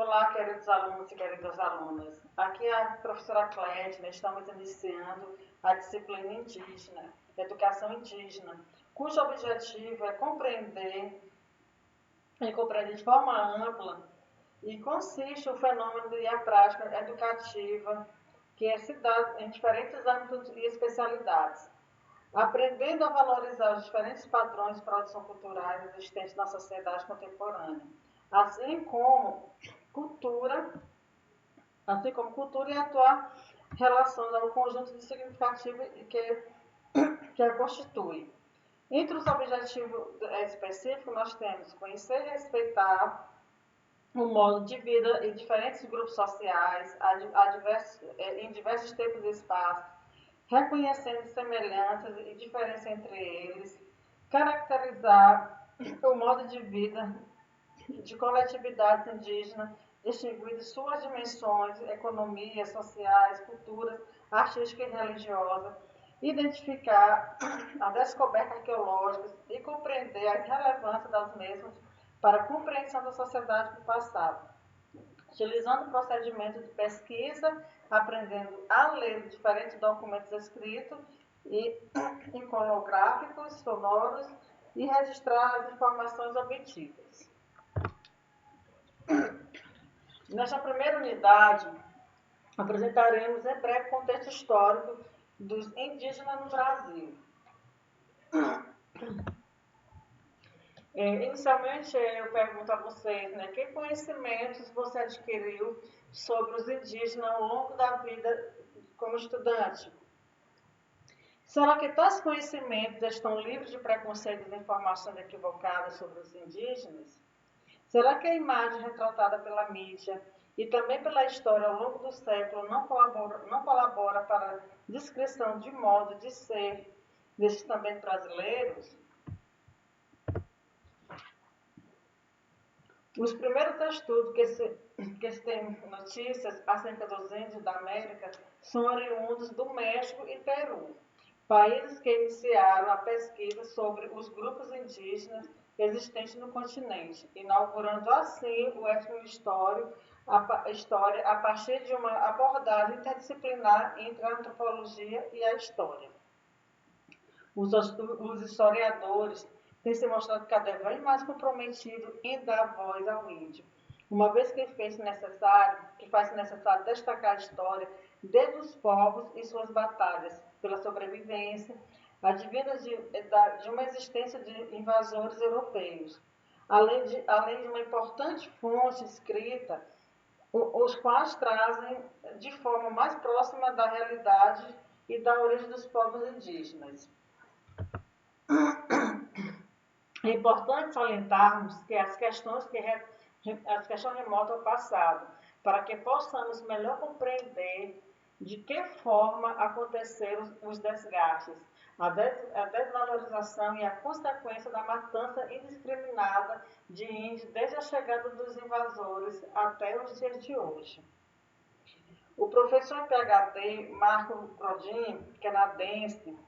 Olá, queridos alunos e queridas alunas. Aqui é a professora Clédia. Estamos iniciando a disciplina indígena, educação indígena, cujo objetivo é compreender de forma ampla e consiste o fenômeno e a prática educativa que se dá em diferentes âmbitos e especialidades, aprendendo a valorizar os diferentes padrões de produção culturais existentes na sociedade contemporânea, assim como cultura, e atuar relações ao conjunto de significativo que a constitui. Entre os objetivos específicos, nós temos conhecer e respeitar o modo de vida em diferentes grupos sociais, em diversos tempos e espaços, reconhecendo semelhanças e diferenças entre eles, caracterizar o modo de vida de coletividades indígenas, distinguindo suas dimensões, economias, sociais, culturas, artísticas e religiosas, identificar a descoberta arqueológica e compreender a relevância das mesmas para a compreensão da sociedade do passado, utilizando o procedimento de pesquisa, aprendendo a ler diferentes documentos escritos e iconográficos, sonoros e registrar as informações obtidas. Nesta primeira unidade, apresentaremos em breve contexto histórico dos indígenas no Brasil. Inicialmente, eu pergunto a vocês, que conhecimentos você adquiriu sobre os indígenas ao longo da vida como estudante? Será que tais conhecimentos estão livres de preconceitos e informações equivocadas sobre os indígenas? Será que a imagem retratada pela mídia e também pela história ao longo do século não colabora para a descrição de modo de ser desses também brasileiros? Os primeiros estudos que se tem notícias acerca dos índios da América são oriundos do México e Peru, países que iniciaram a pesquisa sobre os grupos indígenas existentes no continente, inaugurando assim o etnohistória a partir de uma abordagem interdisciplinar entre a antropologia e a história. Os historiadores têm se mostrado cada vez mais comprometidos em dar voz ao índio, uma vez que faz necessário destacar a história desde os povos e suas batalhas pela sobrevivência, advindas de uma existência de invasores europeus, além de uma importante fonte escrita, os quais trazem de forma mais próxima da realidade e da origem dos povos indígenas. É importante salientarmos que as questões remontam ao passado, para que possamos melhor compreender de que forma aconteceram os desgastes, a desvalorização e a consequência da matança indiscriminada de índios desde a chegada dos invasores até os dias de hoje. O professor PhD Marco Brodin, canadense,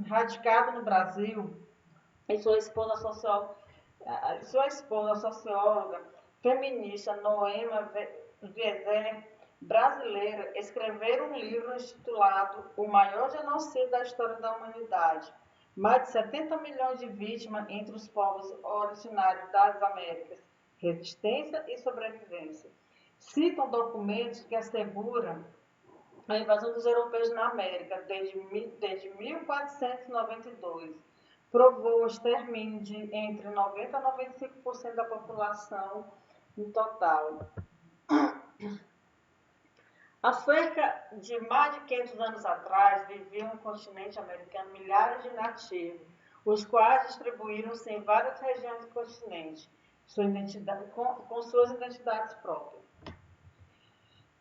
radicado no Brasil, e sua esposa socióloga feminista Noema Viezé, brasileira, escreveram um livro intitulado O Maior Genocídio da História da Humanidade. Mais de 70 milhões de vítimas entre os povos originários das Américas, resistência e sobrevivência. Citam documentos que asseguram a invasão dos europeus na América desde 1492 provou o extermínio de entre 90% a 95% da população no total. Há cerca de mais de 500 anos atrás, viviam no continente americano milhares de nativos, os quais distribuíram-se em várias regiões do continente, com suas identidades próprias.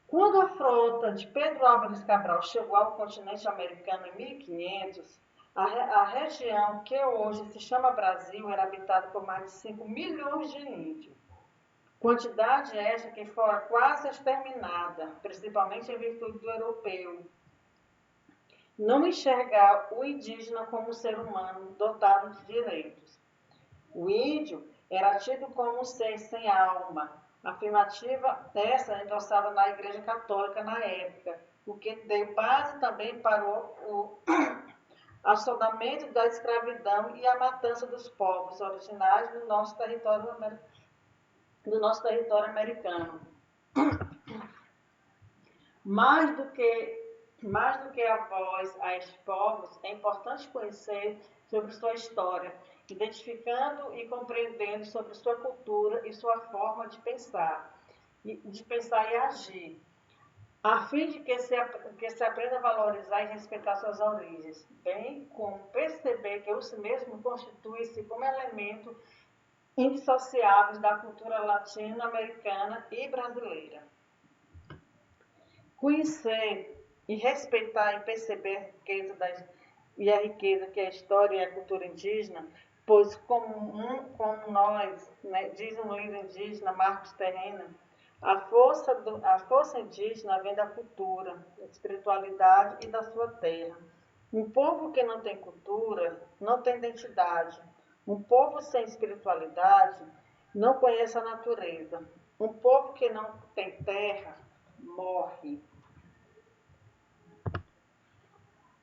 Quando a frota de Pedro Álvares Cabral chegou ao continente americano em 1500, a região que hoje se chama Brasil era habitada por mais de 5 milhões de índios. Quantidade esta que fora quase exterminada, principalmente em virtude do europeu não enxergar o indígena como um ser humano dotado de direitos. O índio Era tido como um ser sem alma. Afirmativa essa endossada na Igreja Católica na época, o que deu base também para o assoldamento da escravidão e a matança dos povos originários do nosso território americano. Mais do que a voz a estes povos, é importante conhecer sobre sua história, identificando e compreendendo sobre sua cultura e sua forma de pensar e agir, a fim de que se aprenda a valorizar e respeitar suas origens, bem como perceber que os mesmos constituem-se como elemento indissociáveis da cultura latino-americana e brasileira. Conhecer e respeitar e perceber a riqueza que é a história e a cultura indígena, pois como nós, né, diz um líder indígena, Marcos Terrena, a força indígena vem da cultura, da espiritualidade e da sua terra. Um povo que não tem cultura não tem identidade. Um povo sem espiritualidade não conhece a natureza. Um povo que não tem terra morre.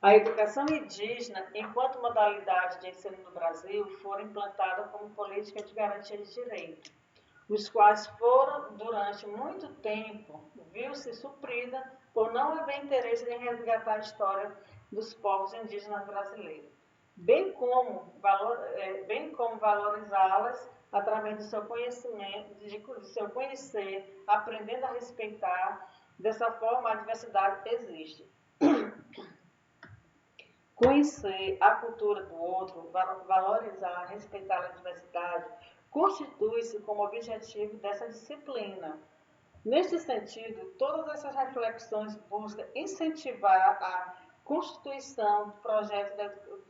A educação indígena, enquanto modalidade de ensino no Brasil, foi implantada como política de garantia de direito, os quais foram, durante muito tempo, viu-se suprida por não haver interesse em resgatar a história dos povos indígenas brasileiros, bem como valorizá-las através do seu conhecimento, de seu conhecer, aprendendo a respeitar. Dessa forma, a diversidade existe. Conhecer a cultura do outro, valorizar, respeitar a diversidade, constitui-se como objetivo dessa disciplina. Neste sentido, todas essas reflexões buscam incentivar a constituição de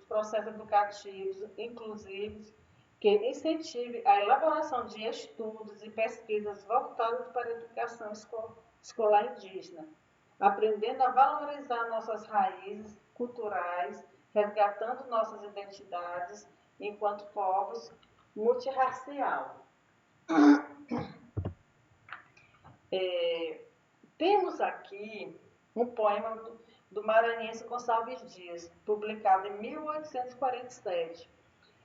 processos educativos inclusivos que incentive a elaboração de estudos e pesquisas voltados para a educação escolar indígena, aprendendo a valorizar nossas raízes culturais, resgatando nossas identidades enquanto povos multirracial. Temos aqui um poema do maranhense Gonçalves Dias, publicado em 1847.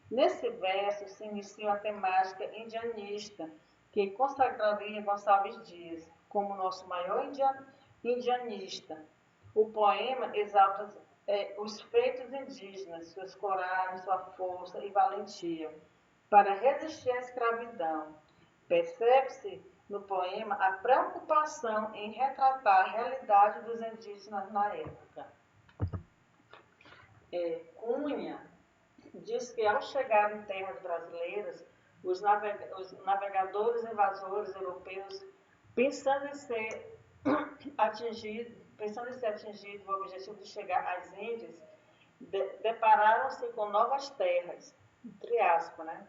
Nesse verso se inicia a temática indianista, que consagraria Gonçalves Dias como nosso maior indianista. O poema exalta os feitos indígenas, suas coragem, sua força e valentia para resistir à escravidão. Percebe-se no poema a preocupação em retratar a realidade dos indígenas na época. Cunha diz que ao chegar em terras brasileiras, os navegadores invasores europeus, pensando em ser atingido o objetivo de chegar às Índias, depararam-se com novas terras, entre aspas, né?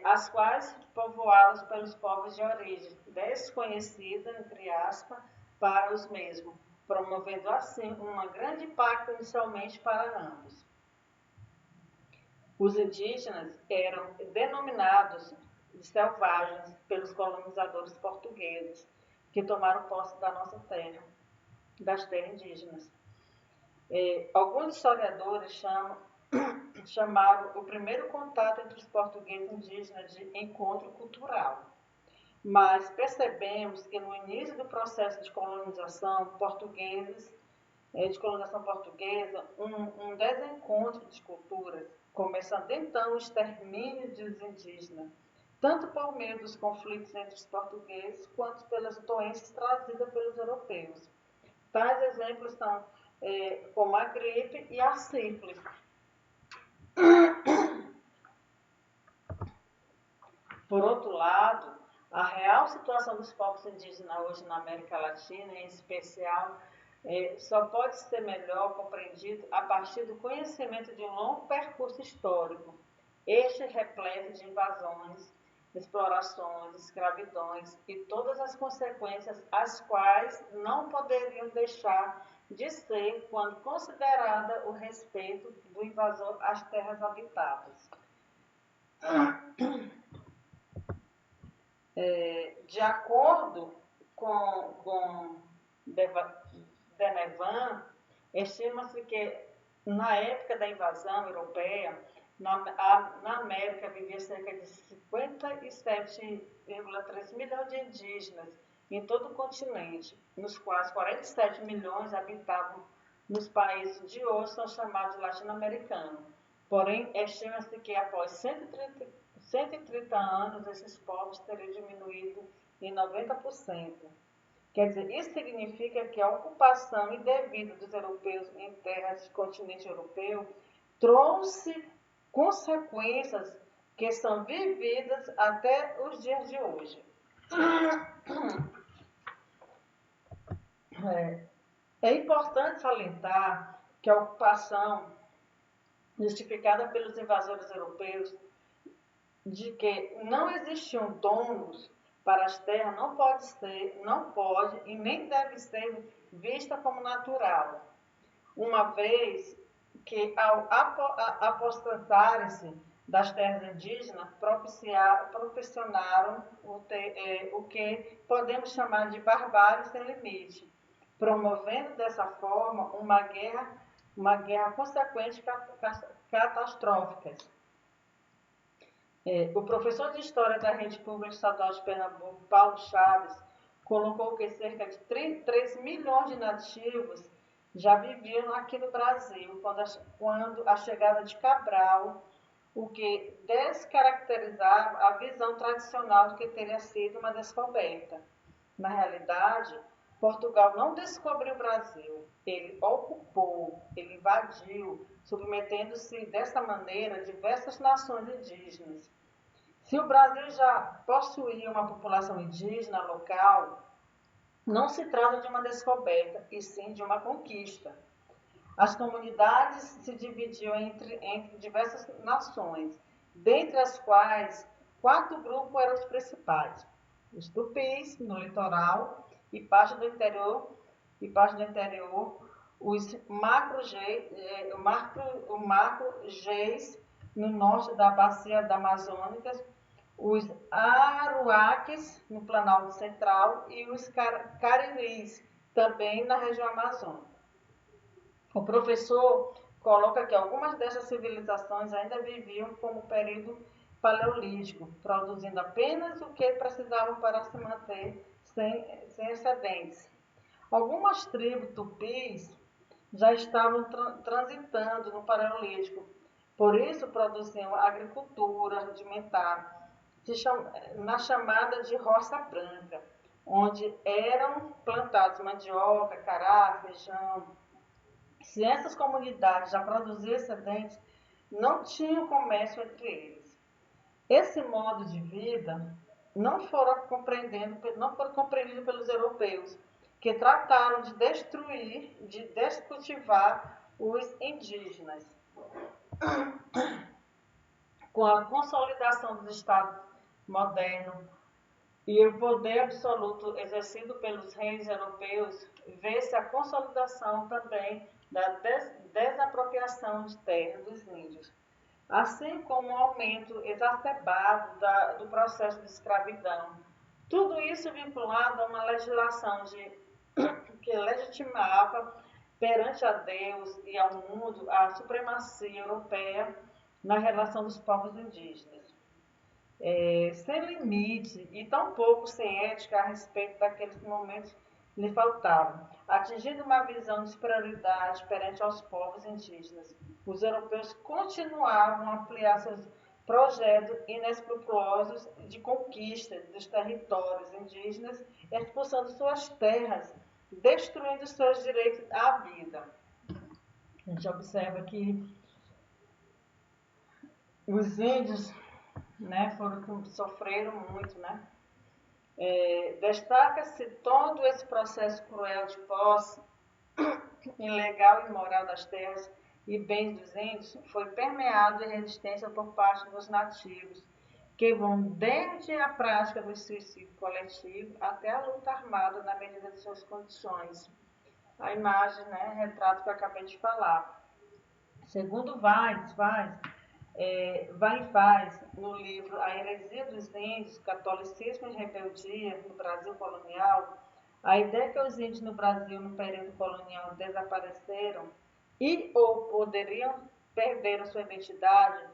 As quais povoadas pelos povos de origem desconhecida, entre aspas, para os mesmos, promovendo assim uma grande pacto inicialmente para ambos. Os indígenas eram denominados de selvagens pelos colonizadores portugueses, que tomaram posse da nossa terra, das terras indígenas. Alguns historiadores chamaram o primeiro contato entre os portugueses e indígenas de encontro cultural. Mas percebemos que no início do processo de colonização portuguesa, um desencontro de culturas, começando então o extermínio dos indígenas, tanto por meio dos conflitos entre os portugueses, quanto pelas doenças trazidas pelos europeus. Tais exemplos são como a gripe e a sífilis. Por outro lado, a real situação dos povos indígenas hoje na América Latina, em especial, só pode ser melhor compreendido a partir do conhecimento de um longo percurso histórico, este repleto de invasões, explorações, escravidões e todas as consequências as quais não poderiam deixar de ser quando considerada o respeito do invasor às terras habitadas. De acordo com Denevan, estima-se que na época da invasão europeia, na América vivia cerca de 57,3 milhões de indígenas em todo o continente, nos quais 47 milhões habitavam nos países de hoje são chamados latino-americanos. Porém, estima-se que após 130 anos, esses povos teriam diminuído em 90%. Quer dizer, isso significa que a ocupação indevida dos europeus em terras do continente europeu trouxe consequências que são vividas até os dias de hoje. É importante salientar que a ocupação justificada pelos invasores europeus de que não existiam donos para as terras não pode e nem deve ser vista como natural, uma vez que ao aposentarem-se das terras indígenas proporcionaram o que podemos chamar de barbárie sem limite, promovendo dessa forma uma guerra consequente catastrófica. O professor de História da Rede Pública Estadual de Pernambuco, Paulo Chaves, colocou que cerca de 3 milhões de nativos já viviam aqui no Brasil quando a chegada de Cabral, o que descaracterizava a visão tradicional de que teria sido uma descoberta. Na realidade, Portugal não descobriu o Brasil, ele ocupou, ele invadiu, submetendo-se dessa maneira a diversas nações indígenas. Se o Brasil já possuía uma população indígena local, não se trata de uma descoberta, e sim de uma conquista. As comunidades se dividiam entre diversas nações, dentre as quais 4 grupos eram os principais: os tupis, no litoral, e parte do interior, os macro-geis, no norte da bacia da Amazônica, os aruaques, no Planalto Central, e os cariris, também na região amazônica. O professor coloca que algumas dessas civilizações ainda viviam como período paleolítico, produzindo apenas o que precisavam para se manter sem excedentes. Algumas tribos tupis já estavam transitando no paleolítico, por isso produziam agricultura rudimentar, na chamada de roça branca, onde eram plantados mandioca, cará, feijão. Se essas comunidades já produziam excedentes, não tinham comércio entre eles. Esse modo de vida não foram compreendido pelos europeus, que trataram de destruir, de descultivar os indígenas. Com a consolidação dos estados modernos e o poder absoluto exercido pelos reis europeus, vê-se a consolidação também da desapropriação de terras dos índios, assim como o aumento exacerbado do processo de escravidão. Tudo isso vinculado a uma legislação que legitimava perante a Deus e ao mundo a supremacia europeia na relação dos povos indígenas. Sem limite e tampouco sem ética a respeito daqueles momentos que lhe faltavam, atingindo uma visão de superioridade perante aos povos indígenas. Os europeus continuavam a ampliar seus projetos inescrupulosos de conquista dos territórios indígenas, expulsando suas terras, destruindo seus direitos à vida. A gente observa que os índios, né, sofreram muito, né? Destaca-se todo esse processo cruel de posse ilegal e imoral das terras e bens dos índios foi permeado de resistência por parte dos nativos, que vão desde a prática do suicídio coletivo até a luta armada na medida de suas condições. A imagem, né, retrato que eu acabei de falar. Segundo Weiss, Vaifaz, no livro A Heresia dos Índios, Catolicismo e Rebeldia no Brasil Colonial, a ideia que os índios no Brasil no período colonial desapareceram e ou poderiam perder a sua identidade,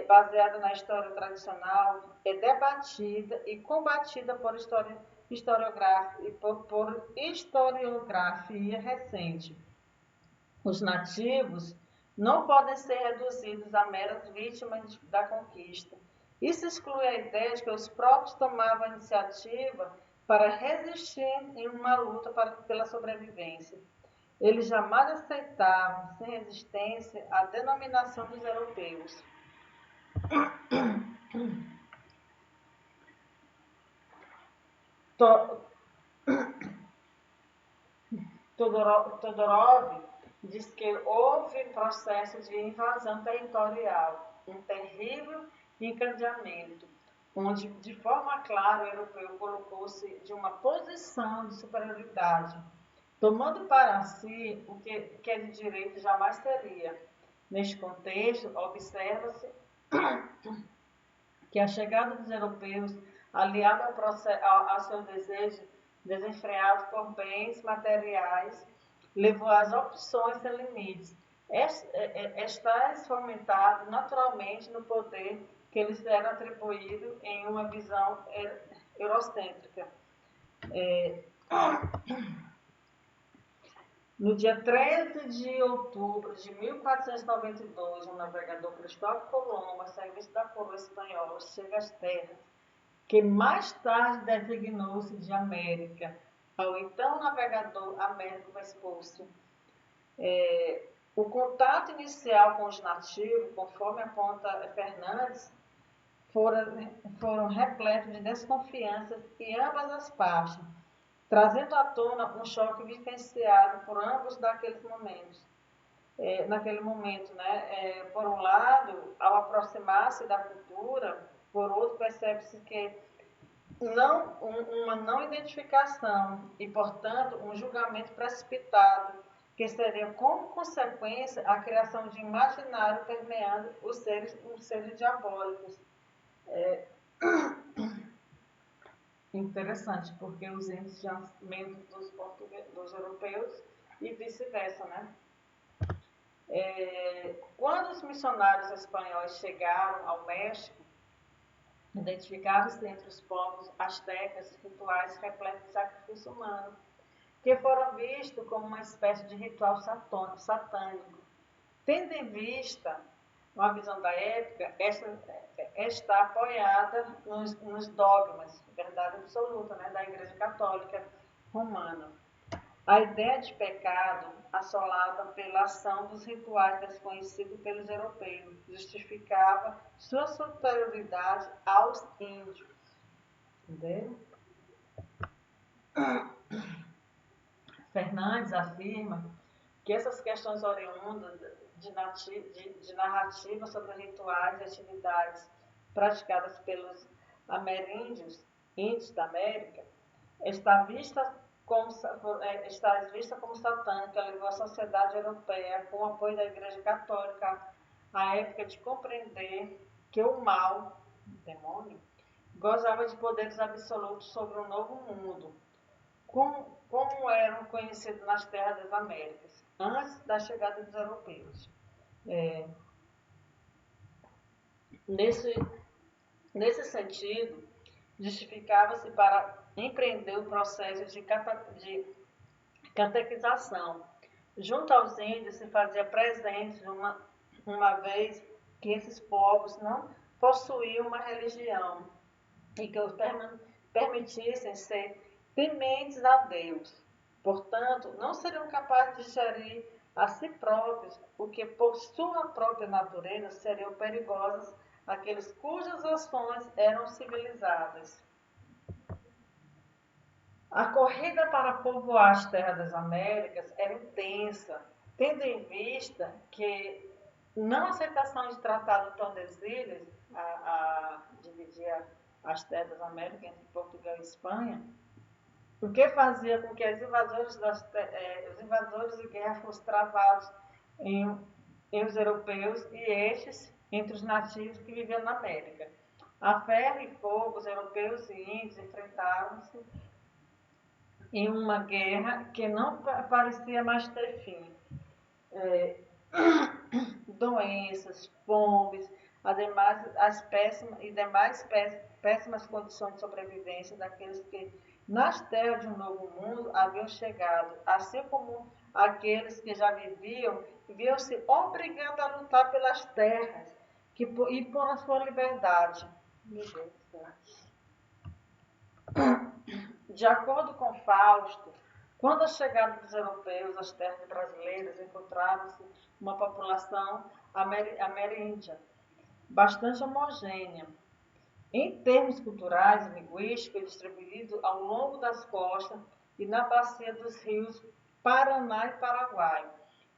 baseada na história tradicional, é debatida e combatida por historiografia recente. Os nativos não podem ser reduzidos a meras vítimas da conquista. Isso exclui a ideia de que os próprios tomavam a iniciativa para resistir em uma luta pela sobrevivência. Eles jamais aceitavam, sem resistência, a denominação dos europeus. Todorov diz que houve processo de invasão territorial, um terrível encadeamento, onde, de forma clara, o europeu colocou-se de uma posição de superioridade, tomando para si o que de direito jamais teria. Neste contexto, observa-se que a chegada dos europeus, aliada ao seu desejo desenfreado por bens materiais, levou às opções sem limites, estais fomentados naturalmente no poder que eles eram atribuído em uma visão eurocêntrica. No dia 13 de outubro de 1492, o navegador Cristóvão Colombo, a serviço da coroa espanhola, chega às terras, que mais tarde designou-se de América, ao então navegador Américo Vespúcio. O contato inicial com os nativos, conforme aponta Fernandes, foram repletos de desconfianças em ambas as partes, trazendo à tona um choque vivenciado por ambos naquele momento, né? Por um lado, ao aproximar-se da cultura, por outro, percebe-se que uma não identificação e, portanto, um julgamento precipitado, que seria como consequência a criação de imaginário permeando os seres diabólicos. Interessante, porque os índios já membros dos europeus e vice-versa, né? Quando os missionários espanhóis chegaram ao México, identificaram-se entre os povos astecas rituais repletos de sacrifício humano, que foram vistos como uma espécie de ritual satânico. Tendo em vista uma visão da época, esta está apoiada nos dogmas, verdade absoluta, né, da Igreja Católica Romana. A ideia de pecado, assolada pela ação dos rituais desconhecidos pelos europeus, justificava sua superioridade aos índios. Entendeu? Fernandes afirma que essas questões oriundas de narrativa sobre rituais e atividades praticadas pelos ameríndios, índios da América, está vista como satânica, levou a sociedade europeia, com o apoio da Igreja Católica, à época de compreender que o mal, o demônio, gozava de poderes absolutos sobre um novo mundo, como eram conhecidos nas terras das Américas, antes da chegada dos europeus. Nesse sentido, justificava-se para empreender o processo de catequização. Junto aos índios se fazia presente, uma vez que esses povos não possuíam uma religião e que os permitissem ser tementes a Deus. Portanto, não seriam capazes de gerir a si próprios, o que por sua própria natureza seriam perigosas àqueles cujas ações eram civilizadas. A corrida para povoar as terras das Américas era intensa, tendo em vista que não aceitação de tratado de Tordesilhas, dividir as terras das Américas entre Portugal e Espanha, o que fazia com que os invasores de guerra fossem travados em os europeus, e estes entre os nativos que viviam na América. A ferro e fogo, os europeus e índios enfrentaram-se em uma guerra que não parecia mais ter fim. É, doenças, fomes, ademais as péssimas condições de sobrevivência daqueles que nas terras de um novo mundo haviam chegado, assim como aqueles que já viviam, viam-se obrigados a lutar pelas terras e por a sua liberdade. Meu Deus do céu. De acordo com Fausto, quando a chegada dos europeus às terras brasileiras, encontraram-se uma população ameríndia, bastante homogênea, em termos culturais e linguísticos, distribuído ao longo das costas e na bacia dos rios Paraná e Paraguai.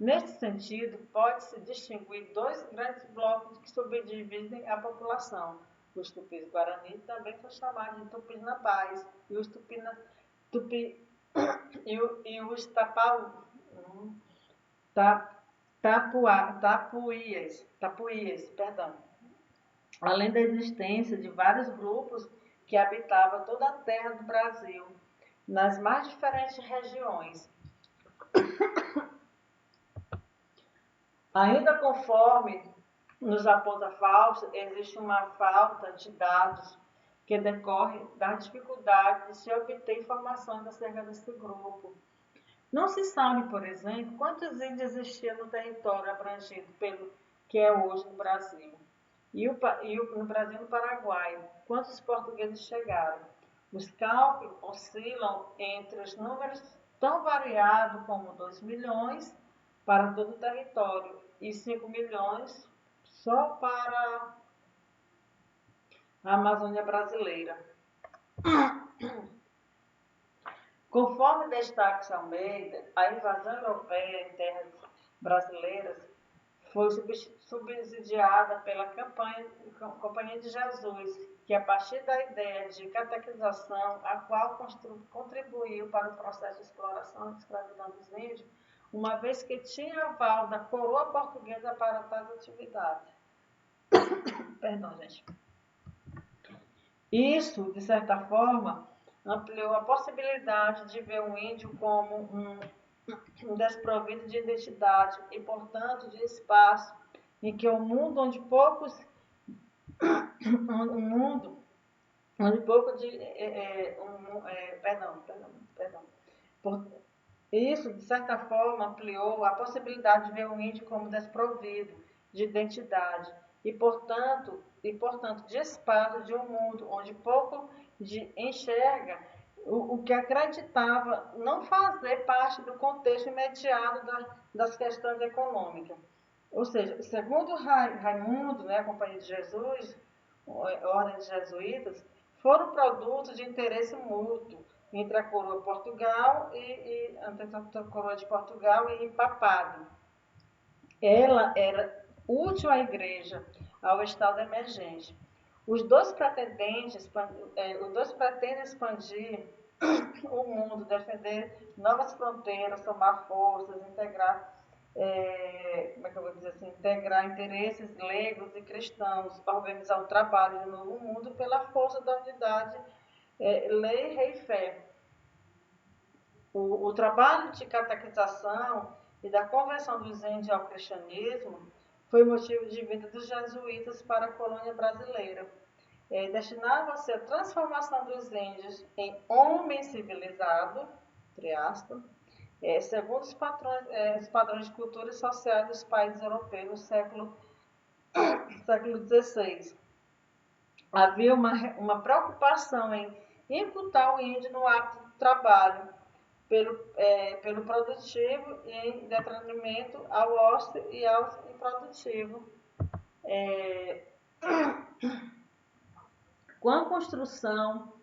Neste sentido, pode-se distinguir dois grandes blocos que subdividem a população. Os tupis-guarani também são chamados de tupinambás e os tupi, os tapuias, perdão. Além da existência de vários grupos que habitavam toda a terra do Brasil, nas mais diferentes regiões. Ainda conforme nos aponta Fausto, existe uma falta de dados que decorre da dificuldade de se obter informações acerca desse grupo. Não se sabe, por exemplo, quantos índios existiam no território abrangido pelo que é hoje no Brasil. No Brasil e no Paraguai, quantos portugueses chegaram. Os cálculos oscilam entre os números tão variados como 2 milhões para todo o território e 5 milhões só para a Amazônia brasileira. Conforme destaca Almeida, a invasão europeia em terras brasileiras foi subsidiada pela Companhia de Jesus, que a partir da ideia de catequização, a qual contribuiu para o processo de exploração e escravidão dos índios, uma vez que tinha aval da coroa portuguesa para tais atividades. Perdão, gente. Isso, de certa forma, ampliou a possibilidade de ver o índio como um desprovido de identidade e, portanto, de espaço em que o mundo onde poucos isso, de certa forma, ampliou a possibilidade de ver o índio como desprovido de identidade e, portanto, de espaço de um mundo onde pouco enxerga o que acreditava não fazer parte do contexto imediato das questões econômicas. Ou seja, segundo Raimundo, né, a Companhia de Jesus, Ordem de Jesuítas, foram produtos de interesse mútuo entre a coroa de Portugal e papado. Ela era útil à igreja, ao estado emergente. Os dois pretendem expandir o mundo, defender novas fronteiras, somar forças, integrar integrar interesses leigos e cristãos, organizar o trabalho de novo mundo pela força da unidade, lei, rei e fé. O trabalho de catequização e da conversão dos índios ao cristianismo foi motivo de vida dos jesuítas para a colônia brasileira. Destinava-se a transformação dos índios em homem civilizado, entre aspas, segundo os padrões de cultura e sociais dos países europeus no século XVI. Havia uma preocupação em imputar o índio no hábito do trabalho, pelo produtivo e em detrimento ao ósseo e ao improdutivo. Com a construção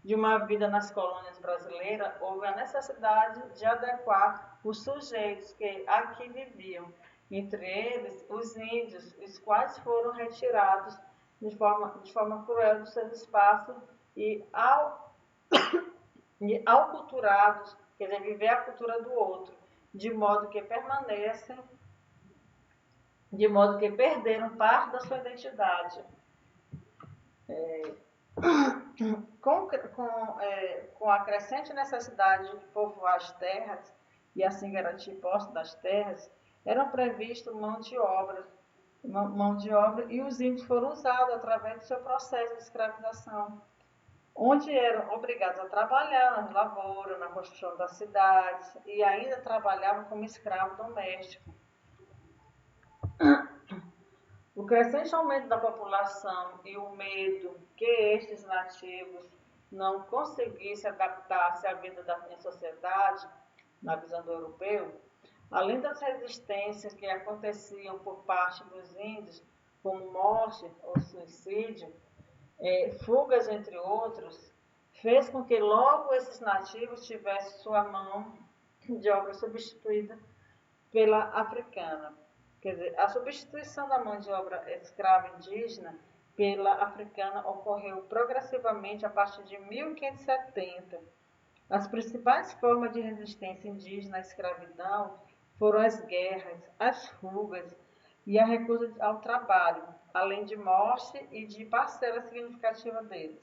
de uma vida nas colônias brasileiras, houve a necessidade de adequar os sujeitos que aqui viviam, entre eles os índios, os quais foram retirados de forma cruel dos seus espaços e alculturados, quer dizer, viver a cultura do outro, de modo que permanecem de modo que perderam parte da sua identidade. Com a crescente necessidade de povoar as terras e assim garantir posse das terras, eram previstos mão de obra e os índios foram usados através do seu processo de escravização, onde eram obrigados a trabalhar nas lavouras, na construção das cidades e ainda trabalhavam como escravo doméstico. O crescente aumento da população e o medo que estes nativos não conseguissem adaptar-se à vida em sociedade, na visão do europeu, além das resistências que aconteciam por parte dos índios, como morte ou suicídio, fugas entre outros, fez com que logo esses nativos tivessem sua mão de obra substituída pela africana. Quer dizer, a substituição da mão de obra escrava indígena pela africana ocorreu progressivamente a partir de 1570. As principais formas de resistência indígena à escravidão foram as guerras, as fugas e a recusa ao trabalho, além de morte e de parcela significativa deles.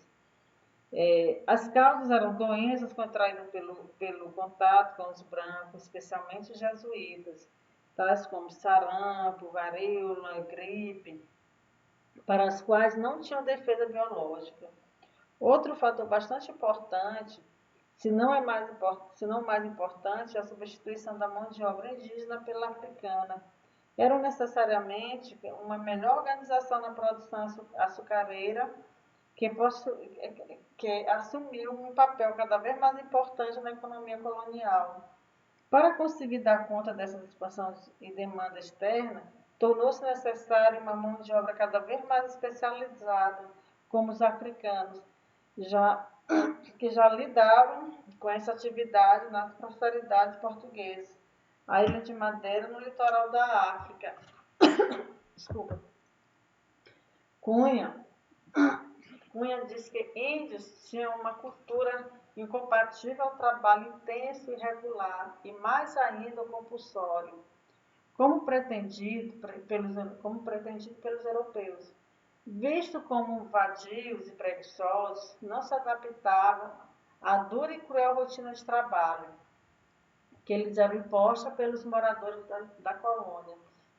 As causas eram doenças contraídas pelo contato com os brancos, especialmente os jesuítas, tais como sarampo, varíola, gripe, para as quais não tinham defesa biológica. Outro fator bastante importante, se não mais importante, é a substituição da mão de obra indígena pela africana. Era necessariamente uma melhor organização na produção açucareira, que assumiu um papel cada vez mais importante na economia colonial. Para conseguir dar conta dessas expansões e demanda externa, tornou-se necessário uma mão de obra cada vez mais especializada, como os africanos, que já lidavam com essa atividade nas prosperidades portuguesas. A Ilha de Madeira, no litoral da África. Desculpa. Cunha diz que índios tinham uma cultura incompatível ao trabalho intenso e regular, e mais ainda compulsório, como pretendido pelos europeus. Visto como vadios e preguiçosos, não se adaptavam à dura e cruel rotina de trabalho que lhes era imposta pelos moradores da colônia,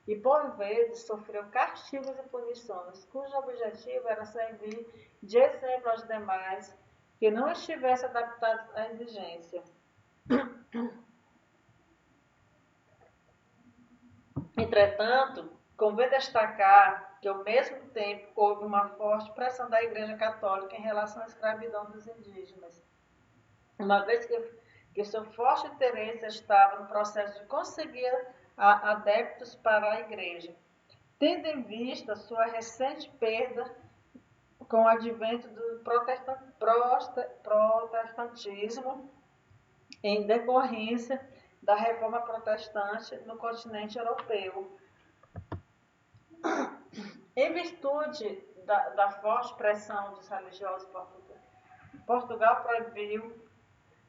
e por vezes sofreu castigos e punições, cujo objetivo era servir de exemplo aos demais que não estivessem adaptados à exigência. Entretanto, convém destacar que, ao mesmo tempo, houve uma forte pressão da Igreja Católica em relação à escravidão dos indígenas, uma vez que seu forte interesse estava no processo de conseguir adeptos para a Igreja, tendo em vista sua recente perda com o advento do protestantismo em decorrência da reforma protestante no continente europeu. Em virtude da forte pressão dos religiosos portugueses, Portugal proibiu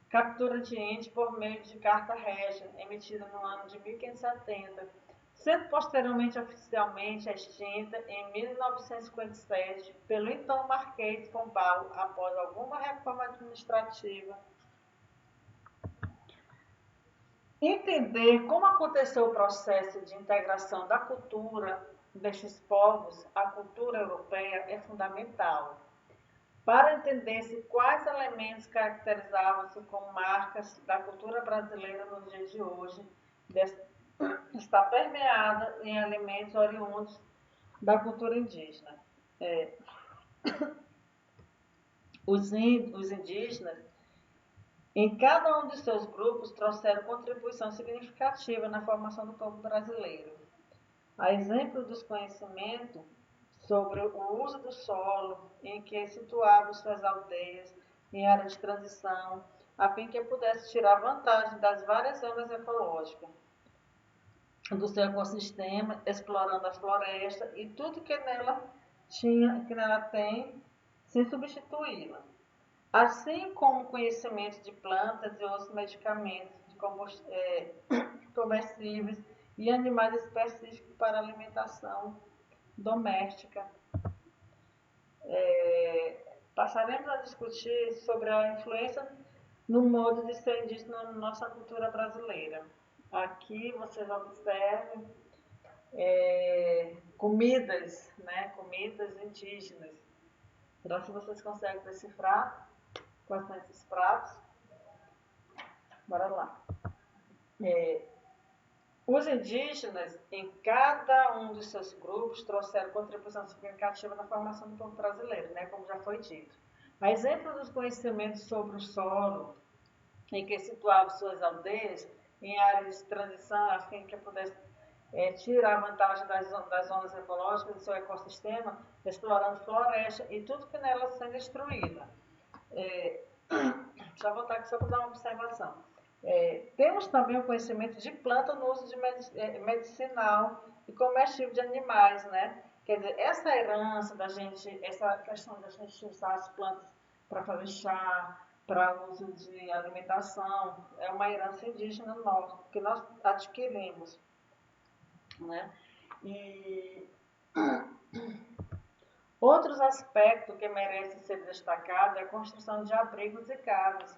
captura de índios por meio de carta régia, emitida no ano de 1570, sendo posteriormente oficialmente extinta em 1957 pelo então Marquês de Pombal, após alguma reforma administrativa. Entender como aconteceu o processo de integração da cultura destes povos à cultura europeia é fundamental. Para entender-se quais elementos caracterizavam-se como marcas da cultura brasileira nos dias de hoje, está permeada em elementos oriundos da cultura indígena. Os indígenas, em cada um de seus grupos, trouxeram contribuição significativa na formação do povo brasileiro. A exemplo dos conhecimentos sobre o uso do solo em que situavam suas aldeias em área de transição, a fim que pudesse tirar vantagem das várias zonas ecológicas do seu ecossistema, explorando a floresta e tudo que nela tem, sem substituí-la. Assim como conhecimento de plantas e outros medicamentos comestíveis e animais específicos para alimentação doméstica. Passaremos a discutir sobre a influência no modo de ser indígena na nossa cultura brasileira. Aqui vocês observam comidas, né? Comidas indígenas. Será que vocês conseguem decifrar quais são esses pratos? Bora lá. Os indígenas, em cada um dos seus grupos, trouxeram contribuição significativa na formação do povo brasileiro, né? Como já foi dito. A exemplo dos conhecimentos sobre o solo, em que situavam suas aldeias, em áreas de transição, a fim que pudesse tirar vantagem das zonas ecológicas do seu ecossistema, explorando floresta e tudo que nela sendo destruída. Deixa eu voltar aqui só para dar uma observação. Temos também o conhecimento de planta no uso de medicinal e comestível de animais, né? Quer dizer, essa herança da gente, essa questão da gente usar as plantas para fazer chá, para uso de alimentação, é uma herança indígena nossa, que nós adquirimos, né? E outros aspectos que merecem ser destacados é a construção de abrigos e casas,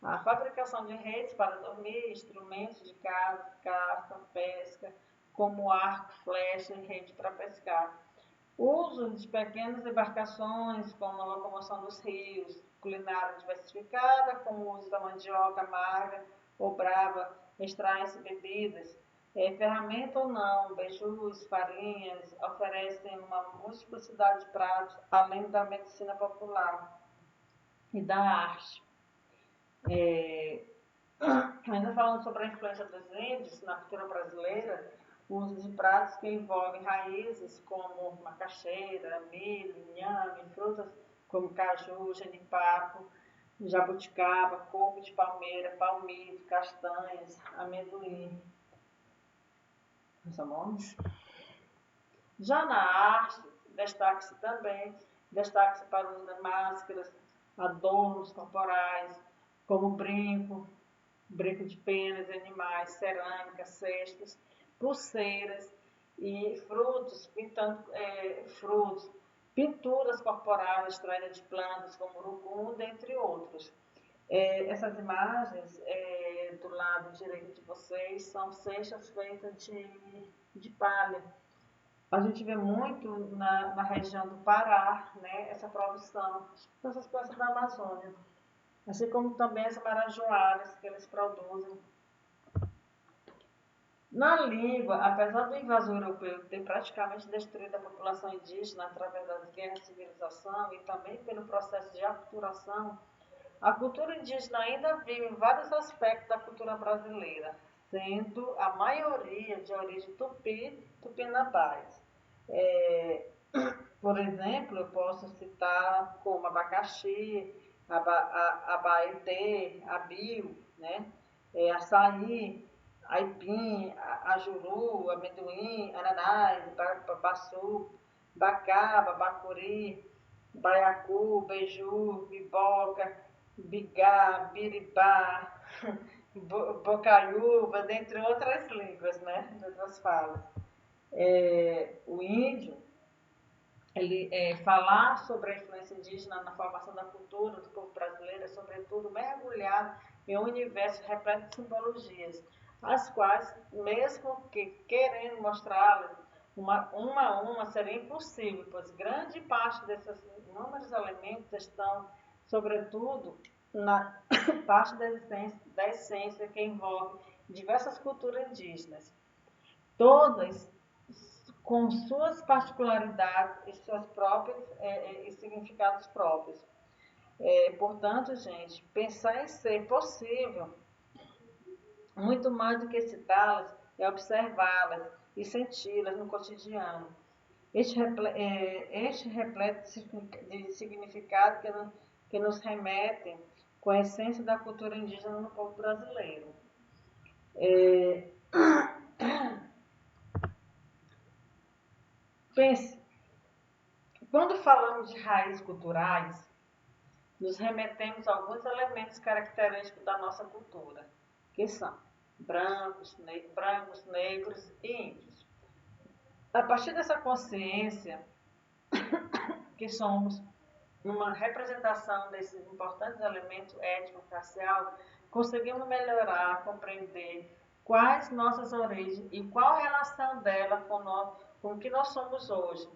a fabricação de redes para dormir, instrumentos de caça, pesca, como arco, flecha e rede para pescar. Uso de pequenas embarcações, como a locomoção dos rios, culinária diversificada, como o uso da mandioca amarga ou brava, extraem-se bebidas. Ferramenta ou não, beijus, farinhas, oferecem uma multiplicidade de pratos, além da medicina popular e da arte. Ainda falando sobre a influência dos índios na cultura brasileira, o uso de pratos que envolvem raízes como macaxeira, milho, inhame, frutas como caju, jenipapo, jabuticaba, coco de palmeira, palmito, castanhas, amendoim. São nomes? Já na arte, destaque-se para o uso de máscaras, adornos corporais, como brinco de penas de animais, cerâmica, cestos, pulseiras e frutos, pinturas corporais extraídas de plantas como urucum, dentre outros. Essas imagens do lado direito de vocês são cestas feitas de palha. A gente vê muito na região do Pará, né, essa produção dessas plantas da Amazônia. Assim como também as marajoaras que eles produzem. Na língua, apesar do invasor europeu ter praticamente destruído a população indígena através das guerras de civilização e também pelo processo de aculturação, a cultura indígena ainda vive em vários aspectos da cultura brasileira, sendo a maioria de origem tupinambás. Por exemplo, eu posso citar como abacaxi, abaetê, abil, né? Açaí, aipim, ajuru, amendoim, ananás, babaçu, bacaba, bacuri, baiacu, beiju, biboca, bigá, biribá, bocaiúva, dentre outras línguas, né? De outras falas. O índio, falar sobre a influência indígena na formação da cultura do povo brasileiro é, sobretudo, mergulhar em um universo repleto de simbologias, as quais, mesmo que querendo mostrá-las uma a uma, seria impossível, pois grande parte desses inúmeros elementos estão, sobretudo, na parte da essência que envolve diversas culturas indígenas, todas com suas particularidades e seus próprios e significados próprios. Portanto, gente, pensar em ser possível, muito mais do que citá-las, é observá-las e senti-las no cotidiano. Este repleto de significado que nos remetem com a essência da cultura indígena no povo brasileiro. Pense, quando falamos de raízes culturais, nos remetemos a alguns elementos característicos da nossa cultura, que são brancos, negros e índios. A partir dessa consciência que somos uma representação desses importantes elementos étnico-racial, conseguimos melhorar, compreender quais nossas origens e qual a relação dela com o que nós somos hoje.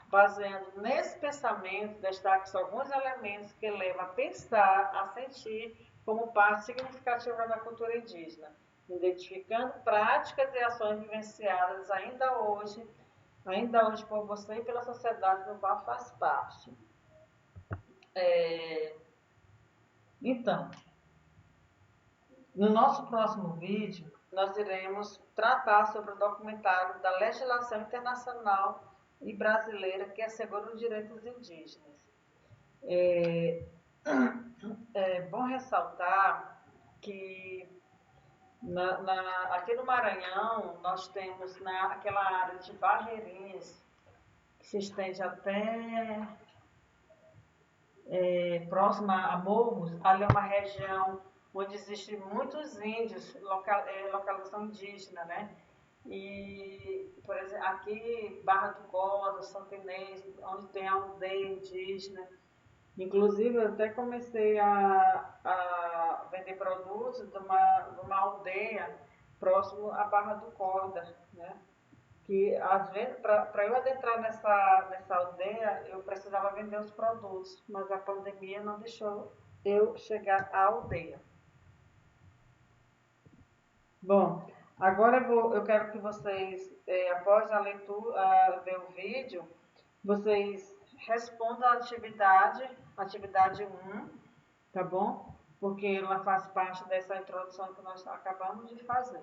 Baseando nesse pensamento, destaque alguns elementos que levam a pensar, a sentir como parte significativa da cultura indígena, identificando práticas e ações vivenciadas ainda hoje por você e pela sociedade do qual faz parte. Então, no nosso próximo vídeo, nós iremos tratar sobre o documentário da legislação internacional e brasileira que assegura os direitos indígenas. É bom ressaltar que aqui no Maranhão nós temos aquela área de Barreirinhas, que se estende até próxima a Morros, ali é uma região onde existem muitos índios, localização indígena, né? E, por exemplo, aqui, Barra do Corda, Santo Inês, onde tem a aldeia indígena. Inclusive, eu até comecei a vender produtos de uma aldeia próximo à Barra do Corda, né? Que às vezes, para eu adentrar nessa aldeia, eu precisava vender os produtos, mas a pandemia não deixou eu chegar à aldeia. Bom, agora eu quero que vocês, após a leitura, ver o vídeo, vocês respondam a atividade 1, tá bom? Porque ela faz parte dessa introdução que nós acabamos de fazer.